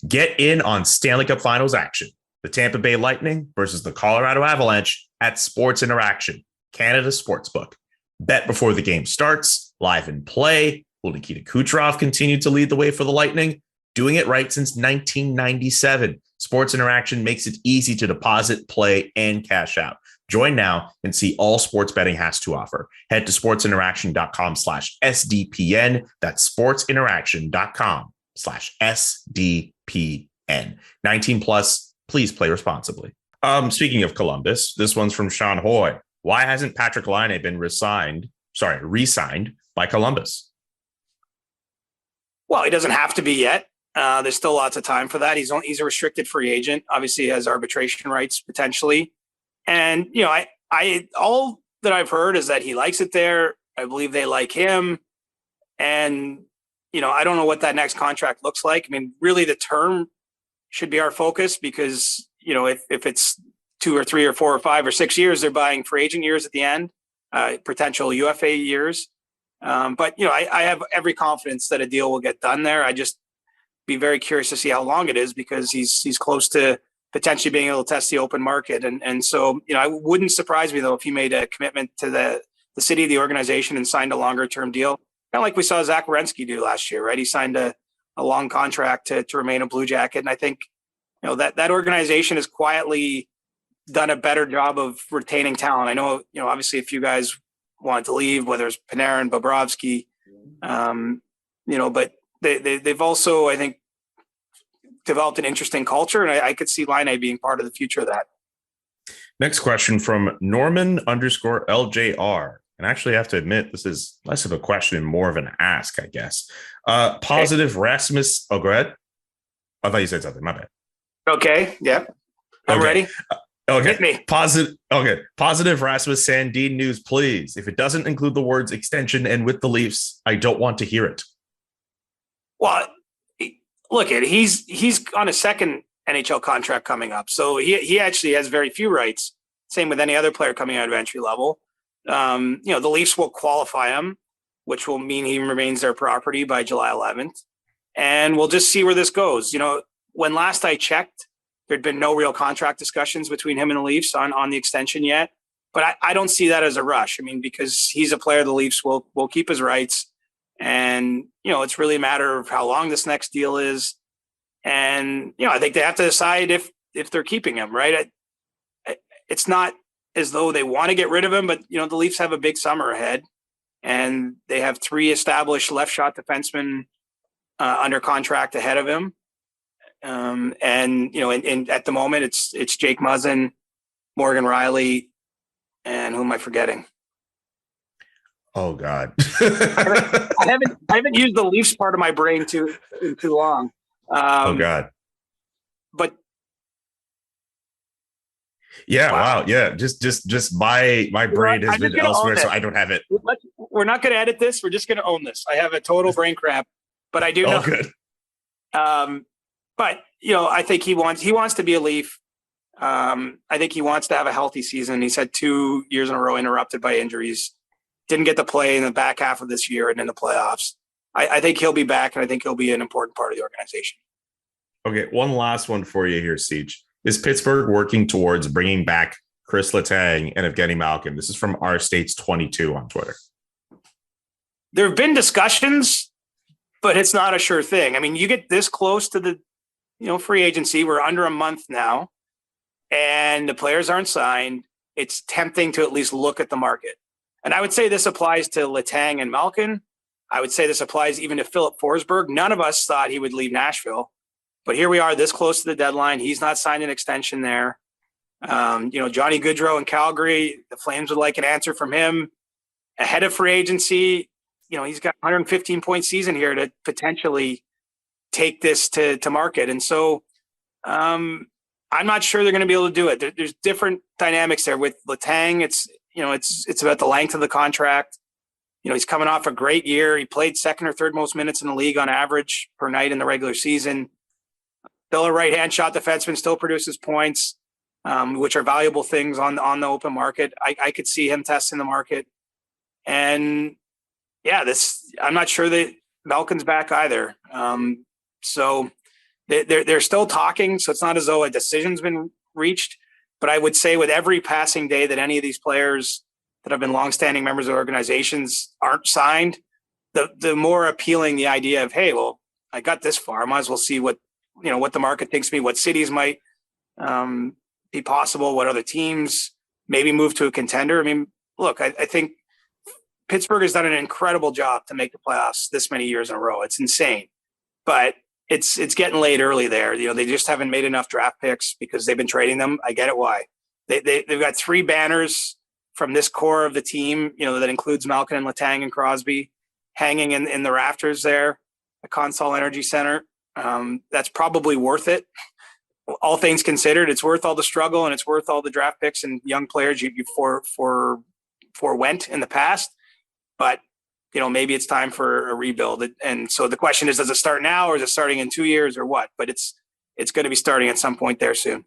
Get in on Stanley Cup Finals action. The Tampa Bay Lightning versus the Colorado Avalanche at Sports Interaction, Canada Sportsbook. Bet before the game starts, live in play. Will Nikita Kucherov continue to lead the way for the Lightning? Doing it right since 1997. Sports Interaction makes it easy to deposit, play, and cash out. Join now and see all sports betting has to offer. Head to sportsinteraction.com/SDPN. That's sportsinteraction.com/SDPN. 19 plus, please play responsibly. Speaking of Columbus, this one's from Sean Hoy. Why hasn't Patrik Laine been re-signed by Columbus? Well, he doesn't have to be yet. There's still lots of time for that. He's a restricted free agent. Obviously, he has arbitration rights potentially. And, I all that I've heard is that he likes it there. I believe they like him. And, I don't know what that next contract looks like. I mean, really the term should be our focus because, if it's 2 or 3 or 4 or 5 or 6 years, they're buying free agent years at the end, potential UFA years. But I have every confidence that a deal will get done there. I just be very curious to see how long it is because he's close to potentially being able to test the open market. And so, it wouldn't surprise me though, if he made a commitment to the city, the organization, and signed a longer term deal. Kind of like we saw Zach Werenski do last year, right? He signed a long contract to remain a Blue Jacket. And I think, that organization has quietly done a better job of retaining talent. I know, obviously a few guys wanted to leave, whether it's Panarin, Bobrovsky, but they've also, I think, developed an interesting culture, and I could see Laine being part of the future of that. Next question from Norman_LJR. And actually, I have to admit, this is less of a question and more of an ask, I guess. Positive okay. Rasmus. Oh, go ahead. I thought you said something. My bad. Okay. Yeah. I'm ready. Okay. Hit me. Positive Rasmus Sandin news, please. If it doesn't include the words extension and with the Leafs, I don't want to hear it. Well, look, he's on a second NHL contract coming up. So he actually has very few rights. Same with any other player coming out of entry level. The Leafs will qualify him, which will mean he remains their property by July 11th. And we'll just see where this goes. When last I checked, there'd been no real contract discussions between him and the Leafs on the extension yet. But I don't see that as a rush. I mean, because he's a player, the Leafs will keep his rights. And, it's really a matter of how long this next deal is. And, I think they have to decide if they're keeping him, right? It's not as though they want to get rid of him, but, the Leafs have a big summer ahead. And they have 3 established left shot defensemen under contract ahead of him. And at the moment, it's Jake Muzzin, Morgan Rielly, and who am I forgetting? Oh God. I haven't used the Leafs part of my brain too long. Oh God. But yeah, wow. Yeah. Just my brain has been elsewhere, so I don't have it. We're not going to edit this. We're just going to own this. I have a total brain cramp, but I do know. Oh, good. But I think he wants to be a Leaf. I think he wants to have a healthy season. He's had 2 years in a row interrupted by injuries. Didn't get to play in the back half of this year and in the playoffs. I think he'll be back, and I think he'll be an important part of the organization. Okay, one last one for you here, Siege. Is Pittsburgh working towards bringing back Chris Letang and Evgeny Malkin? This is from R States 22 on Twitter. There have been discussions, but it's not a sure thing. I mean, you get this close to the free agency. We're under a month now, and the players aren't signed. It's tempting to at least look at the market. And I would say this applies to Letang and Malkin. I would say this applies even to Philip Forsberg. None of us thought he would leave Nashville. But here we are this close to the deadline. He's not signed an extension there. Johnny Gaudreau in Calgary, the Flames would like an answer from him. Ahead of free agency, he's got a 115-point season here to potentially take this to market. And so I'm not sure they're going to be able to do it. There's different dynamics there. With Letang, it's about the length of the contract. He's coming off a great year. He played second or third most minutes in the league on average per night in the regular season. Still a right-hand shot defenseman, still produces points, which are valuable things on the open market. I could see him testing the market. And yeah, I'm not sure that Malkin's back either. So, they're still talking. So it's not as though a decision's been reached. But I would say with every passing day that any of these players that have been longstanding members of organizations aren't signed, the more appealing the idea of, hey, well, I got this far. I might as well see what the market thinks of me, what cities might be possible, what other teams maybe move to a contender. I mean, look, I think Pittsburgh has done an incredible job to make the playoffs this many years in a row. It's insane, but it's getting late early there. They just haven't made enough draft picks because they've been trading them. I get it why. They've got 3 banners from this core of the team, that includes Malkin and Letang and Crosby hanging in the rafters there at Consol Energy Center. That's probably worth it. All things considered, it's worth all the struggle and it's worth all the draft picks and young players you forewent in the past. But maybe it's time for a rebuild. And so the question is, does it start now or is it starting in 2 years or what? But it's going to be starting at some point there soon.